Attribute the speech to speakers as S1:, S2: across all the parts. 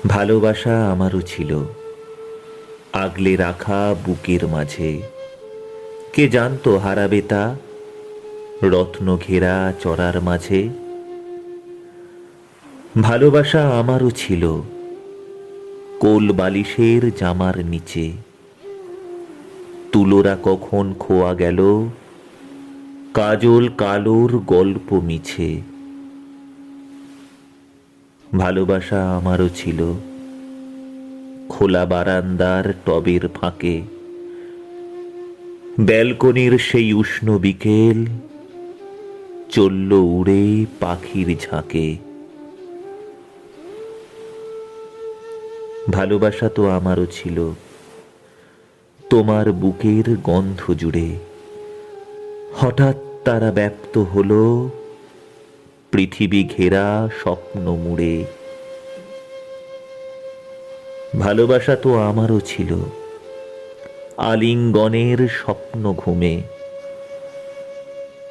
S1: ভালোবাসা আমারও ছিল, আগলে রাখা বুকের মাঝে। কে জানতো হারাবে তা, রত্ন ঘেরা চড়ার মাঝে। ভালোবাসা আমারও ছিল, কোল বালিশের জামার নিচে। তুলোরা কখন খোয়া গেল, কাজল কালোর গল্প মিছে। ভালোবাসা আমারও ছিল, খোলা বারান্দার টবের ফাঁকে। ব্যালকনির সেই উষ্ণ বিকেল, চলল উড়ে পাখির ঝাঁকে। ভালোবাসা তো আমারও ছিল, তোমার বুকের গন্ধ জুড়ে। হঠাৎ তারা ব্যপ্ত হলো, পৃথিবী ঘেরা স্বপ্ন মুড়ে। ভালোবাসা তো আমারও ছিল, আলিঙ্গনের স্বপ্ন ঘুমে।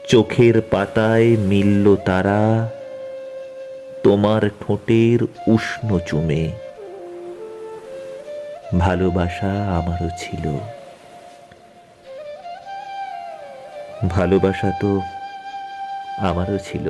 S1: চোখের পাতায় মিলল তারা, তোমার ঠোঁটের উষ্ণ চুমে। ভালোবাসা আমারও ছিল, ভালোবাসা তো আমারও ছিল।